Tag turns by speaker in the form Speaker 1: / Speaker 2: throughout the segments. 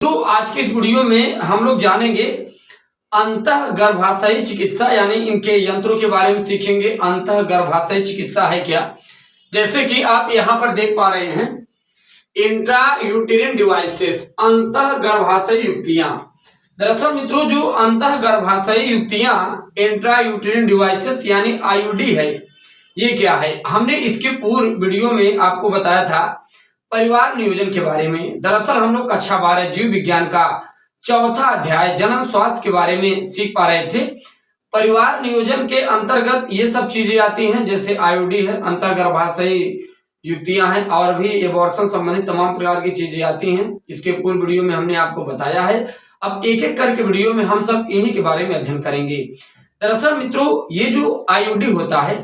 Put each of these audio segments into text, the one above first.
Speaker 1: तो आज की इस वीडियो में हम लोग जानेंगे अंतः गर्भाशयी चिकित्सा यानी इनके यंत्रों के बारे में सीखेंगे। अंतः गर्भाशयी चिकित्सा है क्या, जैसे कि आप यहां पर देख पा रहे हैं इंट्रा यूटेरिन डिवाइसेस, अंतः गर्भाशयी युक्तियां। दरअसल मित्रों जो अंतः गर्भाशयी युक्तियां इंट्रा यूटेरिन डिवाइसेस यानी आईयूडी है, ये क्या है। हमने इसके पूर्व वीडियो में आपको बताया था परिवार नियोजन के बारे में। दरअसल हम लोग कक्षा 12 जीव विज्ञान का चौथा अध्याय जनन स्वास्थ्य के बारे में सीख पा रहे थे। परिवार नियोजन के अंतर्गत ये सब चीजें आती हैं, जैसे आईयूडी है, अंतर्गर्भाशयी युक्तियां हैं और भी एबॉर्शन संबंधित तमाम प्रकार की चीजें आती हैं। इसके पूर्व वीडियो में हमने आपको बताया है। अब एक एक करके वीडियो में हम सब इन्हीं के बारे में अध्ययन करेंगे। दरअसल मित्रों ये जो आईयूडी होता है,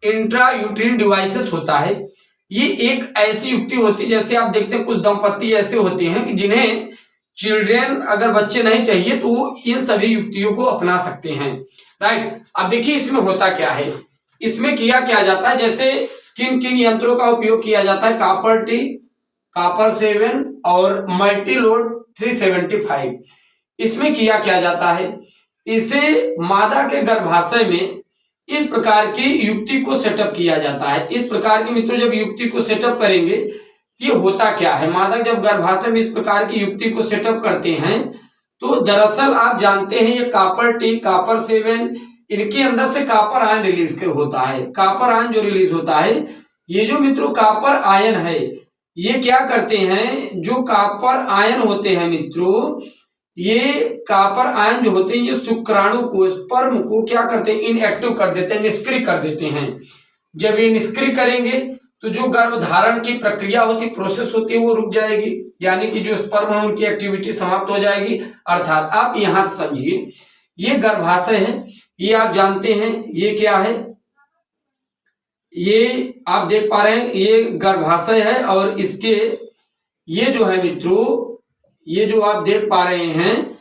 Speaker 1: इंट्रा यूटेरिन डिवाइसेस होता है, ये एक ऐसी युक्ति होती है, जैसे आप देखते हैं कुछ दंपत्ति ऐसे होते हैं कि जिन्हें चिल्ड्रेन अगर बच्चे नहीं चाहिए तो वो इन सभी युक्तियों को अपना सकते हैं। राइट, अब देखिए इसमें होता क्या है, इसमें किया क्या जाता है, जैसे किन किन यंत्रों का उपयोग किया जाता है, कॉपर टी, कॉपर 7 और मल्टीलोड 375। इसमें किया क्या जाता है, इसे मादा के गर्भाशय में इस प्रकार की युक्ति को सेटअप किया जाता है। इस प्रकार की मित्रों जब युक्ति को सेटअप करेंगे, ये होता क्या है, मादा जब गर्भाशय में इस प्रकार की युक्ति को सेटअप करते हैं तो दरअसल आप जानते हैं ये कॉपर टी, कॉपर 7, इनके अंदर से कॉपर आयन रिलीज होता है। कॉपर आयन जो रिलीज होता है, ये जो मित्रों कॉपर आयन है, ये क्या करते हैं, जो कॉपर आयन होते हैं मित्रों, ये कॉपर आयन जो होते हैं ये शुक्राणु को, स्पर्म को क्या करते हैं, इनएक्टिव कर देते हैं, निष्क्रिय कर देते हैं। जब ये निष्क्रिय करेंगे तो जो गर्भधारण की प्रक्रिया होती, प्रोसेस होती है, वो रुक जाएगी, यानी कि जो स्पर्म है उनकी एक्टिविटी समाप्त हो जाएगी। अर्थात आप यहां से समझिए ये गर्भाशय है, ये आप जानते हैं ये क्या है, ये आप देख पा रहे हैं ये गर्भाशय है और इसके ये जो है मित्रों, ये जो आप देख पा रहे हैं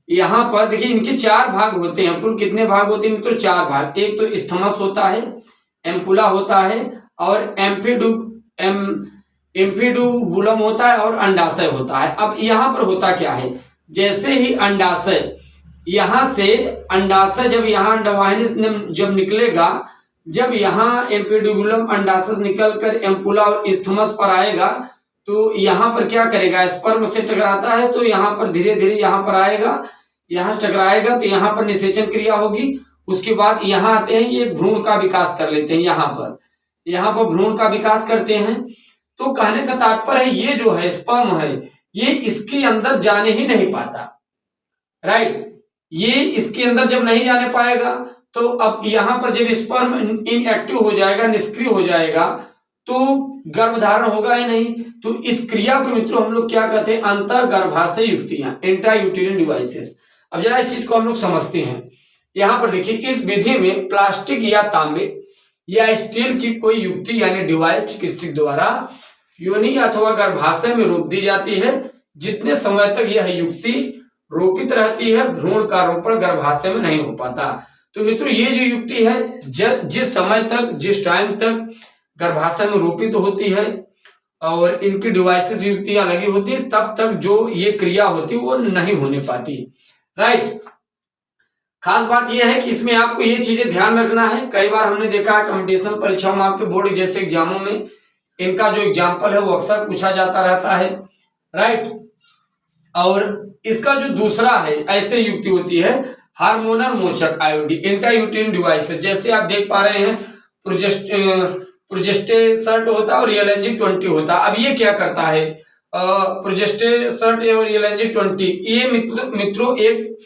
Speaker 1: यहां पर देखिए इनके 4 भाग होते हैं। कुल कितने भाग होते हैं मित्रों, 4 भाग। एक तो स्थमस होता है, एम्पुला होता है और एम्फिडुबुलम होता है और अंडाशय होता है। अब यहां पर होता क्या है, जैसे ही अंडाशय यहां से अंडाशय जब यहां अंडवाहिनी जब निकलेगा, जब यहां एम्फिडुबुलम अंडाशय निकलकर एम्पुला और स्थमस पर आएगा तो यहाँ पर क्या करेगा, स्पर्म से टकराता है तो यहाँ पर धीरे धीरे यहाँ पर आएगा, यहाँ टकराएगा तो यहाँ पर निषेचन क्रिया होगी। उसके बाद यहाँ आते हैं, ये भ्रूण का विकास कर लेते हैं, यहाँ पर भ्रूण का विकास करते हैं। तो कहने का तात्पर्य है ये जो है स्पर्म है, ये इसके अंदर जाने ही नहीं पाता। राइट, ये इसके अंदर जब नहीं जाने पाएगा तो अब यहाँ पर जब स्पर्म इनएक्टिव हो जाएगा, निष्क्रिय हो जाएगा, तो गर्भधारण होगा ही नहीं। तो इस क्रिया को मित्रों हम लोग क्या कहते हैं, अंतः गर्भाशय युक्तियां, इंट्रा यूटेरिन डिवाइसेस। अब जरा इस चीज को हम लोग समझते हैं। यहां पर देखिए इस विधि में प्लास्टिक या तांबे या स्टील की कोई युक्ति यानी डिवाइस चिकित्सक द्वारा योनि अथवा गर्भाशय में रोप दी जाती है। जितने समय तक यह युक्ति रोपित रहती है, भ्रूण का रोपण गर्भाशय में नहीं हो पाता। तो मित्रों ये जो युक्ति है, जिस समय तक, जिस टाइम तक गर्भाशय में रोपित तो होती है और इनकी डिवाइसेस युक्तियां लगी होती है, तब तक जो ये क्रिया होती है वो नहीं होने पाती। राइट, खास बात यह है कि इसमें आपको ये चीजें ध्यान रखना है। कई बार हमने देखा है कॉम्पिटिशनल परीक्षाओं में, आपके बोर्ड जैसे एग्जामों में इनका जो एग्जाम्पल है वो अक्सर पूछा जाता रहता है। राइट, और इसका जो दूसरा है ऐसे युक्ति होती है हार्मोनल मोचक आईयूडी, इंट्रा यूटेरिन डिवाइसेस। जैसे आप देख पा रहे हैं प्रोजेस्टेसर्ट होता है और ELNG-20 होता है। अब ये क्या करता है, प्रोजेस्टेसर्ट और ELNG-20 ये मित्रों एक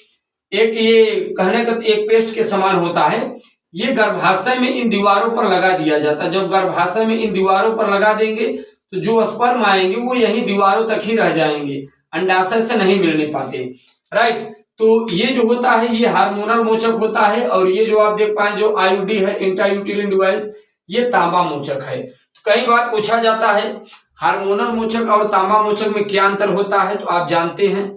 Speaker 1: ये कहने का एक पेस्ट के समान होता है। ये गर्भाशय में इन दीवारों पर लगा दिया जाता है। जब गर्भाशय में इन दीवारों पर लगा देंगे तो जो स्पर्म आएंगे वो यही दीवारों तक ही रह जाएंगे, अंडाशय से नहीं मिलने पाते। राइट, तो ये जो होता है ये हार्मोनल मोचक होता है और ये जो आप देख पाए जो आईयूडी है, इंट्रा यूटेरिन डिवाइस, ये तांबा मोचक है। तो कई बार पूछा जाता है हार्मोनल मोचक और तांबा मोचक में क्या अंतर होता है। तो आप जानते हैं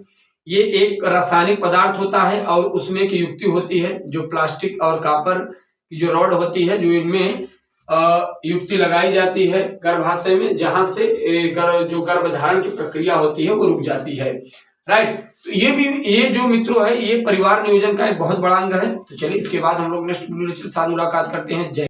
Speaker 1: ये एक रासायनिक पदार्थ होता है और उसमें की युक्ति होती है जो प्लास्टिक और कॉपर की जो रॉड होती है, जो इनमें युक्ति लगाई जाती है गर्भाशय में, जहां से जो गर्भधारण की प्रक्रिया होती है वो रुक जाती है। राइट, तो ये जो मित्रों है ये परिवार नियोजन का एक बहुत बड़ा अंग है। तो चलिए इसके बाद हम लोग नेक्स्ट वीडियो के साथ मुलाकात करते हैं। जय